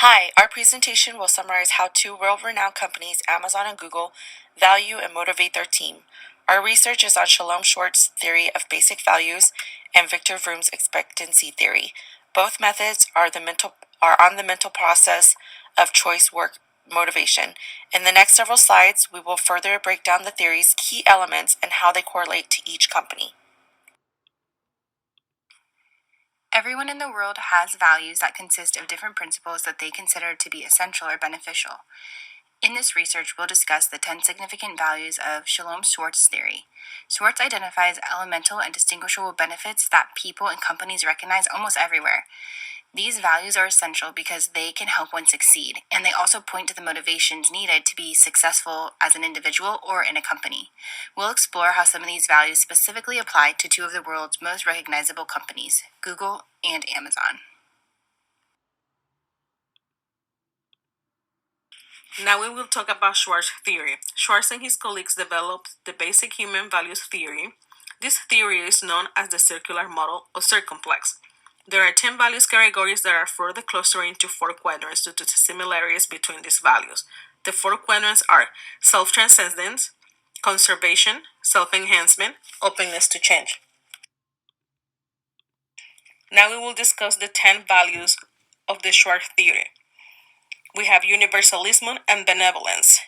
Hi, our presentation will summarize how two world-renowned companies, Amazon and Google, value and motivate their team. Our research is on Shalom Schwartz's theory of basic values and Victor Vroom's expectancy theory. Both methods are on the mental process of choice work motivation. In the next several slides, we will further break down the theory's key elements and how they correlate to each company. Everyone in the world has values that consist of different principles that they consider to be essential or beneficial. In this research, we'll discuss the 10 significant values of Shalom Schwartz's theory. Schwartz identifies elemental and distinguishable benefits that people and companies recognize almost everywhere. These values are essential because they can help one succeed, and they also point to the motivations needed to be successful as an individual or in a company. We'll explore how some of these values specifically apply to two of the world's most recognizable companies, Google and Amazon. Now we will talk about Schwartz's theory. Schwartz and his colleagues developed the basic human values theory. This theory is known as the circular model or circumplex. There are 10 values categories that are further clustered into 4 quadrants due to the similarities between these values. The 4 quadrants are self-transcendence, conservation, self-enhancement, openness to change. Now we will discuss the 10 values of the Schwartz theory. We have universalism and benevolence.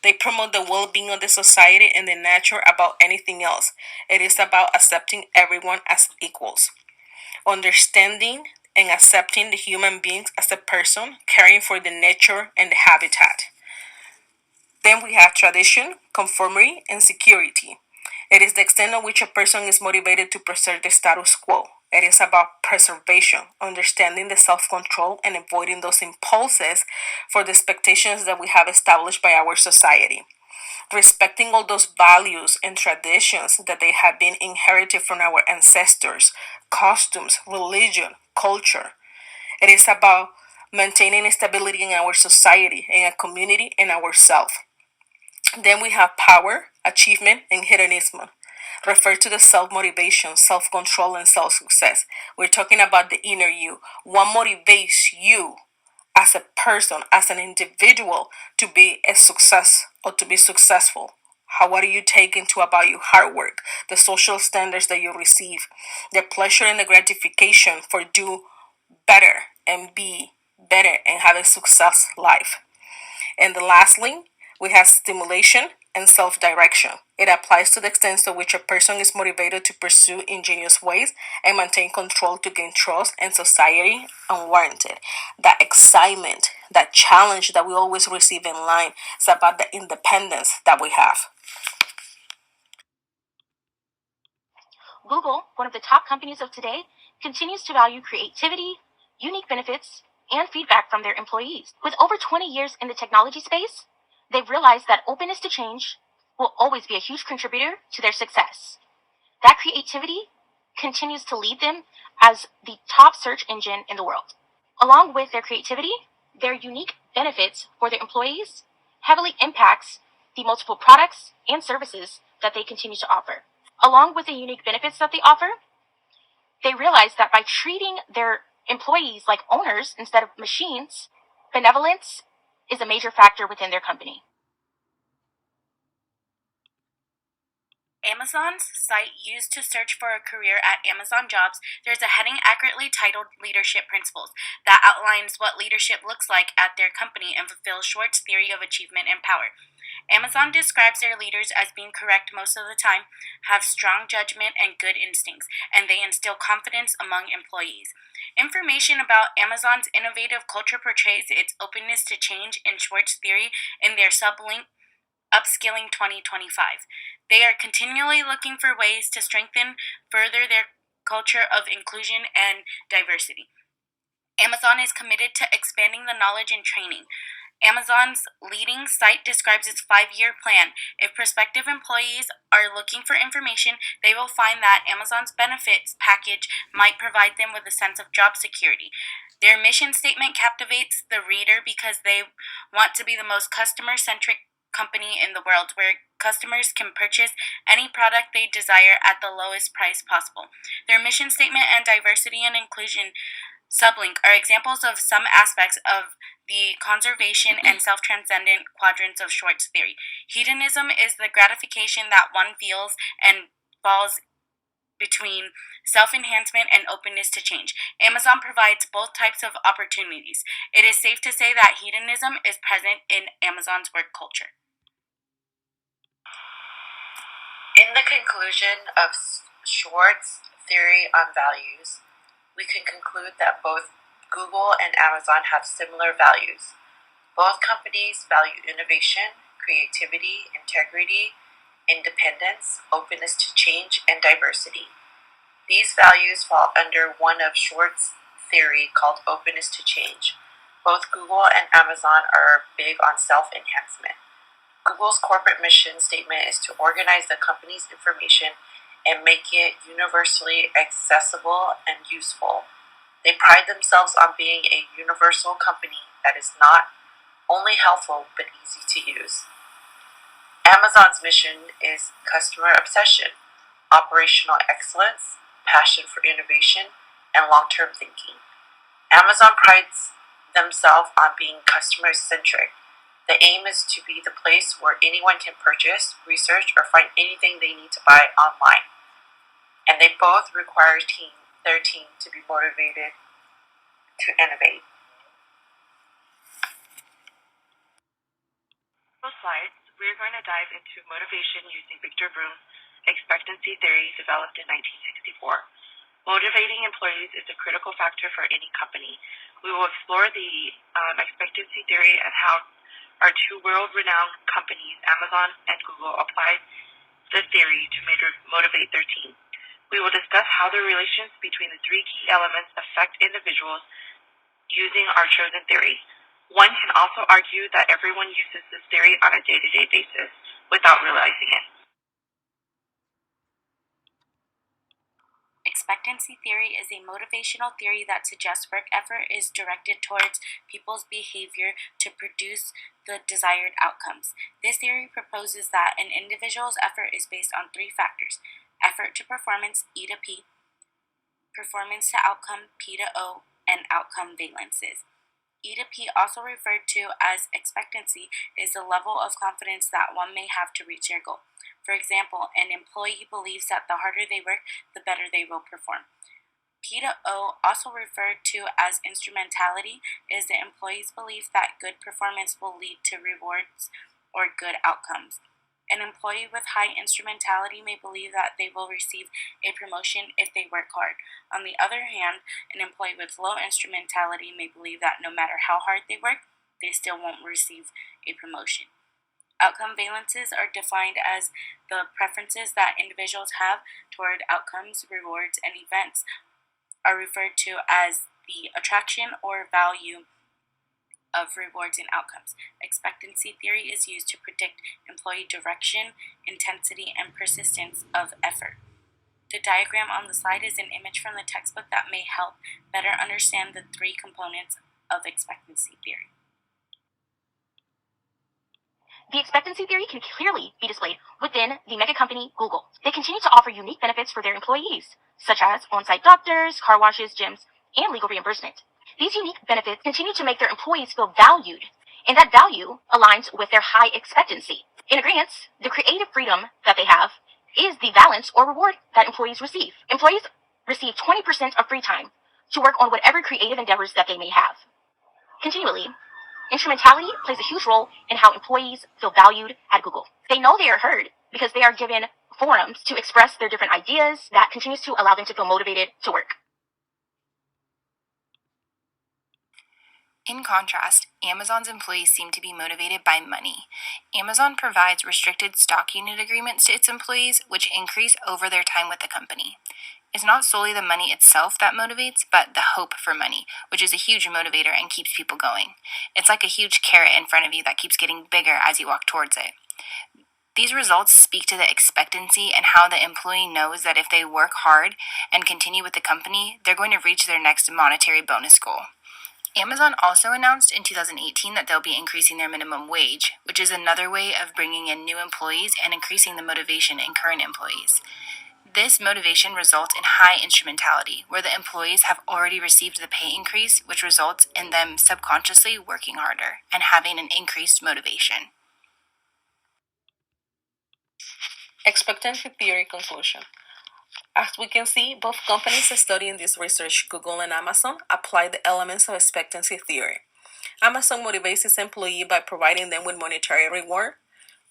They promote the well-being of the society and the nature above anything else. It is about accepting everyone as equals. Understanding and accepting the human beings as a person, caring for the nature and the habitat. Then we have tradition, conformity, and security. It is the extent of which a person is motivated to preserve the status quo. It is about preservation, understanding the self-control and avoiding those impulses for the expectations that we have established by our society. Respecting all those values and traditions that they have been inherited from our ancestors, customs, religion, culture. It is about maintaining stability in our society, in a community, and ourselves. Then we have power, achievement, and hedonism. Refer to the self-motivation, self-control, and self-success. We're talking about the inner you. What motivates you as a person, as an individual, to be a success or to be successful? What do you take into about your hard work, the social standards that you receive, the pleasure and the gratification for do better and be better and have a success life? And lastly, we have stimulation and self-direction. It applies to the extent to which a person is motivated to pursue ingenious ways and maintain control to gain trust and society unwarranted. That excitement, that challenge that we always receive in line is about the independence that we have. Google, one of the top companies of today, continues to value creativity, unique benefits, and feedback from their employees. With over 20 years in the technology space, they've realized that openness to change will always be a huge contributor to their success. That creativity continues to lead them as the top search engine in the world. Along with their creativity, their unique benefits for their employees heavily impacts the multiple products and services that they continue to offer. Along with the unique benefits that they offer, they realize that by treating their employees like owners instead of machines, benevolence is a major factor within their company. Amazon's site used to search for a career at Amazon Jobs, there's a heading accurately titled Leadership Principles that outlines what leadership looks like at their company and fulfills Schwartz's theory of achievement and power. Amazon describes their leaders as being correct most of the time, have strong judgment and good instincts, and they instill confidence among employees. Information about Amazon's innovative culture portrays its openness to change in Schwartz's theory in their sublink Upskilling 2025. They are continually looking for ways to strengthen further their culture of inclusion and diversity. Amazon is committed to expanding the knowledge and training. Amazon's leading site describes its 5-year plan. If prospective employees are looking for information, they will find that Amazon's benefits package might provide them with a sense of job security. Their mission statement captivates the reader because they want to be the most customer-centric company in the world where customers can purchase any product they desire at the lowest price possible. Their mission statement and diversity and inclusion Sublink are examples of some aspects of the conservation and self-transcendent quadrants of Schwartz theory. Hedonism is the gratification that one feels and falls between self-enhancement and openness to change. Amazon provides both types of opportunities. It is safe to say that hedonism is present in Amazon's work culture. In the conclusion of Schwartz theory on values, we can conclude that both Google and Amazon have similar values. Both companies value innovation, creativity, integrity, independence, openness to change, and diversity. These values fall under one of Schwartz's theory called openness to change. Both Google and Amazon are big on self-enhancement. Google's corporate mission statement is to organize the company's information and make it universally accessible and useful. They pride themselves on being a universal company that is not only helpful but easy to use. Amazon's mission is customer obsession, operational excellence, passion for innovation, and long-term thinking. Amazon prides themselves on being customer-centric. The aim is to be the place where anyone can purchase, research, or find anything they need to buy online. And they both require their team to be motivated to innovate. Those slides, we're going to dive into motivation using Victor Vroom's expectancy theory developed in 1964. Motivating employees is a critical factor for any company. We will explore the expectancy theory and how our two world-renowned companies, Amazon and Google, apply the theory to motivate their team. We will discuss how the relations between the three key elements affect individuals using our chosen theory. One can also argue that everyone uses this theory on a day-to-day basis without realizing it. Expectancy theory is a motivational theory that suggests work effort is directed towards people's behavior to produce the desired outcomes. This theory proposes that an individual's effort is based on three factors: effort to performance, E to P, performance to outcome, P to O, and outcome valences. E to P, also referred to as expectancy, is the level of confidence that one may have to reach their goal. For example, an employee believes that the harder they work, the better they will perform. P to O, also referred to as instrumentality, is the employee's belief that good performance will lead to rewards or good outcomes. An employee with high instrumentality may believe that they will receive a promotion if they work hard. On the other hand, an employee with low instrumentality may believe that no matter how hard they work, they still won't receive a promotion. Outcome valences are defined as the preferences that individuals have toward outcomes, rewards, and events are referred to as the attraction or value of rewards and outcomes. Expectancy theory is used to predict employee direction, intensity, and persistence of effort. The diagram on the slide is an image from the textbook that may help better understand the three components of expectancy theory. The expectancy theory can clearly be displayed within the mega company Google. They continue to offer unique benefits for their employees, such as on-site doctors, car washes, gyms, and legal reimbursement. These unique benefits continue to make their employees feel valued, and that value aligns with their high expectancy. In agreement, the creative freedom that they have is the valence or reward that employees receive. Employees receive 20% of free time to work on whatever creative endeavors that they may have. Continually, instrumentality plays a huge role in how employees feel valued at Google. They know they are heard because they are given forums to express their different ideas that continues to allow them to feel motivated to work. In contrast, Amazon's employees seem to be motivated by money. Amazon provides restricted stock unit agreements to its employees, which increase over their time with the company. It's not solely the money itself that motivates, but the hope for money, which is a huge motivator and keeps people going. It's like a huge carrot in front of you that keeps getting bigger as you walk towards it. These results speak to the expectancy and how the employee knows that if they work hard and continue with the company, they're going to reach their next monetary bonus goal. Amazon also announced in 2018 that they'll be increasing their minimum wage, which is another way of bringing in new employees and increasing the motivation in current employees. This motivation results in high instrumentality, where the employees have already received the pay increase, which results in them subconsciously working harder and having an increased motivation. Expectancy theory conclusion. As we can see, both companies studying this research, Google and Amazon, apply the elements of expectancy theory. Amazon motivates its employee by providing them with monetary reward.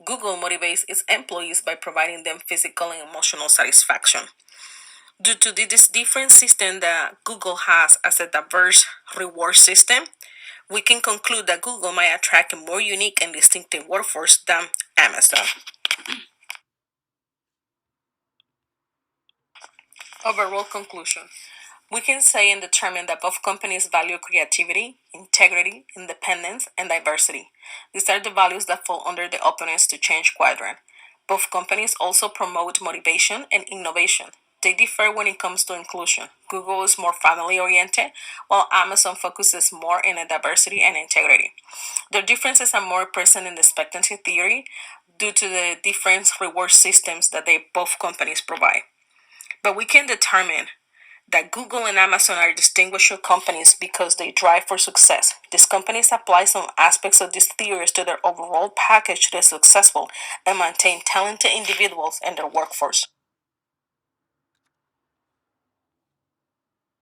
Google motivates its employees by providing them physical and emotional satisfaction. Due to this different system that Google has as a diverse reward system, we can conclude that Google might attract a more unique and distinctive workforce than Amazon. Overall conclusion. We can say and determine that both companies value creativity, integrity, independence, and diversity. These are the values that fall under the openness to change quadrant. Both companies also promote motivation and innovation. They differ when it comes to inclusion. Google is more family oriented, while Amazon focuses more on diversity and integrity. Their differences are more present in the expectancy theory due to the different reward systems that both companies provide. But we can determine that Google and Amazon are distinguishable companies because they drive for success. These companies apply some aspects of these theories to their overall package to be successful and maintain talented individuals in their workforce.